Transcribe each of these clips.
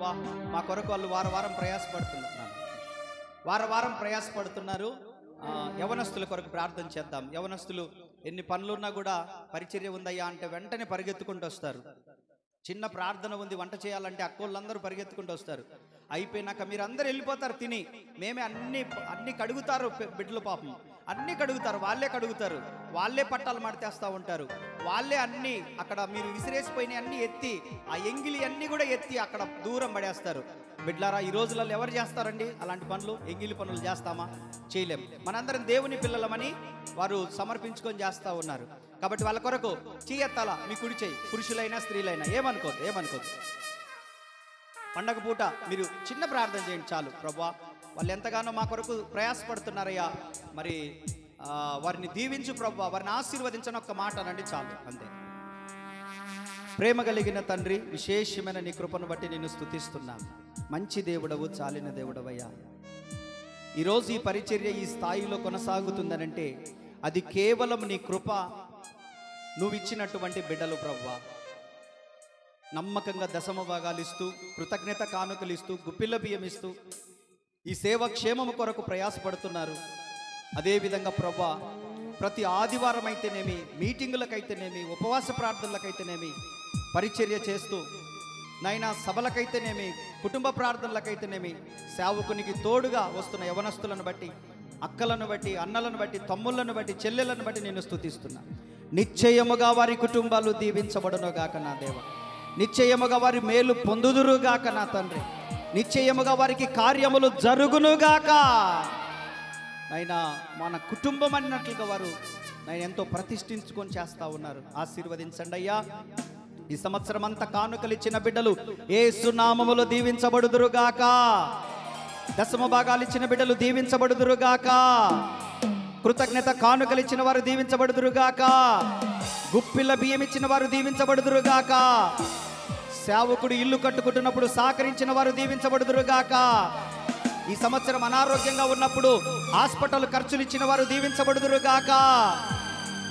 వా మా కొరకు వాళ్ళు వారం ప్రయాసపడుతున్నారు. యవనస్తుల కొరకు ప్రార్థన చేద్దాం. యవనస్తులు ఎన్ని పనులున్నా కూడా పరిచర్య ఉందయ్యా అంటే వెంటనే పరిగెత్తుకుంటూ వస్తారు. చిన్న ప్రార్థన ఉంది, వంట చేయాలంటే అక్కోళ్ళందరూ పరిగెత్తుకుంటూ వస్తారు. అయిపోయినాక మీరు అందరూ వెళ్ళిపోతారు తిని. మేమే అన్ని కడుగుతారు, బిడ్డలు పాపం అన్నీ కడుగుతారు, వాళ్ళే పట్టాలు మడతేస్తూ ఉంటారు. వాళ్ళే అన్నీ అక్కడ మీరు విసిరేసిపోయినాయి అన్నీ ఎత్తి, ఆ ఎంగిలి అన్నీ కూడా ఎత్తి అక్కడ దూరం పడేస్తారు. బిడ్లారా, ఈ రోజులలో ఎవరు చేస్తారండి అలాంటి పనులు? ఎంగిలి పనులు చేస్తామా? చేయలేం. మనందరం దేవుని పిల్లలమని వారు సమర్పించుకొని చేస్తూ ఉన్నారు. కాబట్టి వాళ్ళ కొరకు చెయ్యెత్తాల, మీ కుడి చెయ్యి, పురుషులైనా స్త్రీలైనా ఏమనుకోదు. పండగ పూట మీరు చిన్న ప్రార్థన చేయండి చాలు. ప్రభువా, వాళ్ళు ఎంతగానో మా కొరకు ప్రయాసపడుతున్నారయ్యా, మరి వారిని దీవించు ప్రభువా, వారిని ఆశీర్వదించని ఒక్క మాట అనండి చాలు, అంతే. ప్రేమ కలిగిన తండ్రి, విశేషమైన నీ కృపను బట్టి నిన్ను స్తుతిస్తున్నాను. మంచి దేవుడవు, చాలిన దేవుడవయ్యా. ఈరోజు ఈ పరిచర్య ఈ స్థాయిలో కొనసాగుతుందనంటే అది కేవలం నీ కృప, నువ్వు ఇచ్చినటువంటి బిడ్డలు ప్రభువా. నమ్మకంగా దశమ భాగాలు ఇస్తూ, కృతజ్ఞత కానుకలు ఇస్తూ, గుప్పిళ్ళ బియ్యం ఇస్తూ ఈ సేవ క్షేమము కొరకు ప్రయాసపడుతున్నారు. అదేవిధంగా ప్రభువా, ప్రతి ఆదివారం అయితేనేమి, మీటింగులకైతేనేమి, ఉపవాస ప్రార్థనలకైతేనేమి పరిచర్య చేస్తూ, నైనా సభలకైతేనేమి, కుటుంబ ప్రార్థనలకైతేనేమి సేవకునికి తోడుగా వస్తున్న యవనస్తులను బట్టి, అక్కలను బట్టి, అన్నలను బట్టి, తమ్ముళ్ళను బట్టి, చెల్లెలను బట్టి నేను స్తుతిస్తున్నా. నిశ్చయముగా వారి కుటుంబాలు దీవించబడునుగాక నా దేవ. నిశ్చయముగా వారి మేలు పొందుదురుగాక నా తండ్రి. నిశ్చయముగా వారికి కార్యములు జరుగునుగాక. నైనా మన కుటుంబం అన్నట్లుగా వారు నేను ఎంతో ప్రతిష్ఠించుకొని చేస్తూ ఉన్నారు. ఆశీర్వదించండి అయ్యా. ఈ సంవత్సరం అంతా కానుకలు ఇచ్చిన బిడ్డలు యేసు నామములో దీవించబడుదురుగాక. దశమ భాగాలు ఇచ్చిన బిడ్డలు దీవించబడుదురుగాక. కృతజ్ఞత కానుకలు ఇచ్చిన వారు దీవించబడుదురుగాక. గుప్పిళ్ళ బియ్యం ఇచ్చిన వారు దీవించబడుదురుగాక. సేవకుడు ఇల్లు కట్టుకుంటున్నప్పుడు సహకరించిన వారు దీవించబడుదురుగాక. ఈ సంవత్సరం అనారోగ్యంగా ఉన్నప్పుడు హాస్పిటల్ ఖర్చులు ఇచ్చిన వారు దీవించబడుదురుగాక.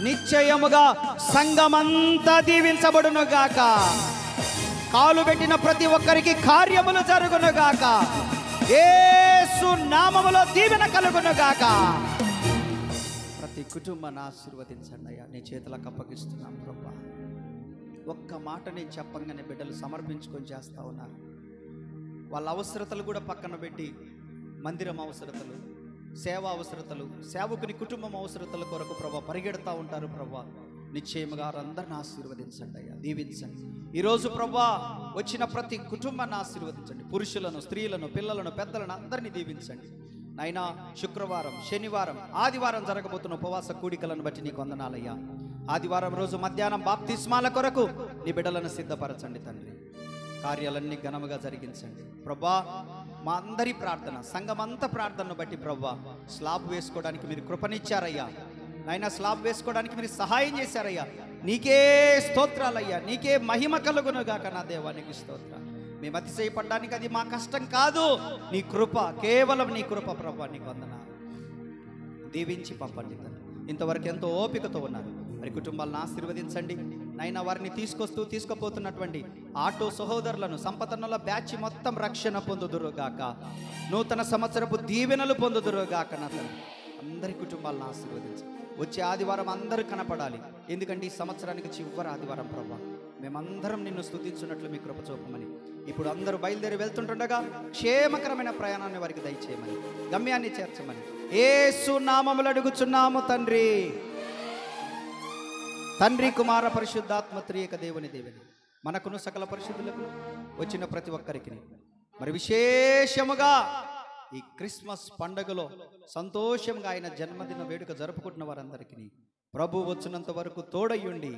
నిశ్చయముగా సంఘమంతా దీవించబడునుగాక. కాలు పెట్టిన ప్రతి ఒక్కరికి కార్యములు జరుగునుగాక. యేసు నామములో దీవెన కలుగునుగాక. ప్రతి కుటుంబాన్ని ఆశీర్వదించండి అయ్యా. నీ చేతులకు అప్పగిస్తున్నాం ప్రభా. ఒక్క మాట నేను చెప్పంగానే బిడ్డలు సమర్పించుకొని చేస్తూ ఉన్నారు. వాళ్ళ అవసరతలు కూడా పక్కన పెట్టి మందిరం అవసరతలు, సేవా అవసరతలు, సేవకుని కుటుంబం అవసరతల కొరకు ప్రభా పరిగెడతా ఉంటారు. ప్రభా, నిశ్చయముగా అందరిని ఆశీర్వదించండి అయ్యా, దీవించండి. ఈరోజు ప్రభా వచ్చిన ప్రతి కుటుంబాన్ని ఆశీర్వదించండి. పురుషులను, స్త్రీలను, పిల్లలను, పెద్దలను అందరినీ దీవించండి. నైనా శుక్రవారం, శనివారం, ఆదివారం జరగబోతున్న ఉపవాస కూడికలను బట్టి నీకు వందనాలయ్యా. ఆదివారం రోజు మధ్యాహ్నం బాప్తిస్మాల కొరకు నీ బిడ్డలను సిద్ధపరచండి తండ్రి. కార్యాలన్నీ ఘనముగా జరిగించండి ప్రభా. మా అందరి ప్రార్థన, సంఘమంతా ప్రార్థనను బట్టి ప్రభా స్లాబ్ వేసుకోవడానికి మీరు కృపనిచ్చారయ్యా. నాయన స్లాబ్ వేసుకోవడానికి మీరు సహాయం చేశారయ్యా. నీకే స్తోత్రాలయ్యా, నీకే మహిమ కలుగునుగాక నా దేవానికి స్తోత్రాలు. మేము అతిశయపడడానికి అది మా కష్టం కాదు, నీ కృప, కేవలం నీ కృప ప్రభా. నీకు వందనాలు. దీవించి పంపండి తండ్రి. ఇంతవరకు ఎంతో ఓపికతో ఉన్నారు. మరి కుటుంబాలను ఆశీర్వదించండి నైనా. వారిని తీసుకుపోతున్నటువంటి ఆటో సహోదరులను, సంపదనుల బ్యాచ్ మొత్తం రక్షణ పొందుదురుగాక. నూతన సంవత్సరపు దీవెనలు పొందుదురుగాక నా తండ్రి. అందరి కుటుంబాలను ఆశీర్వదించండి. వచ్చే ఆదివారం అందరూ కనపడాలి. ఎందుకంటే ఈ సంవత్సరానికి చివరి ఆదివారం ప్రభా. మేమందరం నిన్ను స్తుతించున్నట్లు మీ కృప చూపమని, ఇప్పుడు అందరూ బయలుదేరి వెళ్తుంటుండగా క్షేమకరమైన ప్రయాణాన్ని వారికి దయచేయమని, గమ్యాన్ని చేర్చమని యేసు నామములో అడుగుచున్నాము తండ్రి. తండ్రి, కుమార, పరిశుద్ధాత్మ త్రియక దేవుని దేవుని మనకును సకల పరిశుద్ధులకు వచ్చిన ప్రతి ఒక్కరికి, మరి విశేషముగా ఈ క్రిస్మస్ పండుగలో సంతోషంగా ఆయన జన్మదిన వేడుక జరుపుకుంటున్న వారందరికీ ప్రభు వచ్చినంత వరకు తోడయ్యుండి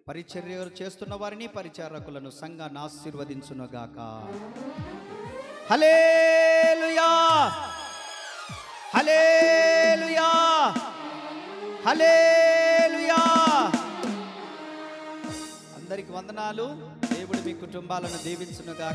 పరిచర్యలు చేస్తున్న వారిని, పరిచారకులను, సంఘాన్ని ఆశీర్వదించునుగాక. హల్లెలూయా, హల్లెలూయా, హల్లెలూయా. అందరికి వందనాలు. దేవుడు మీ కుటుంబాలను దీవించునుగాక.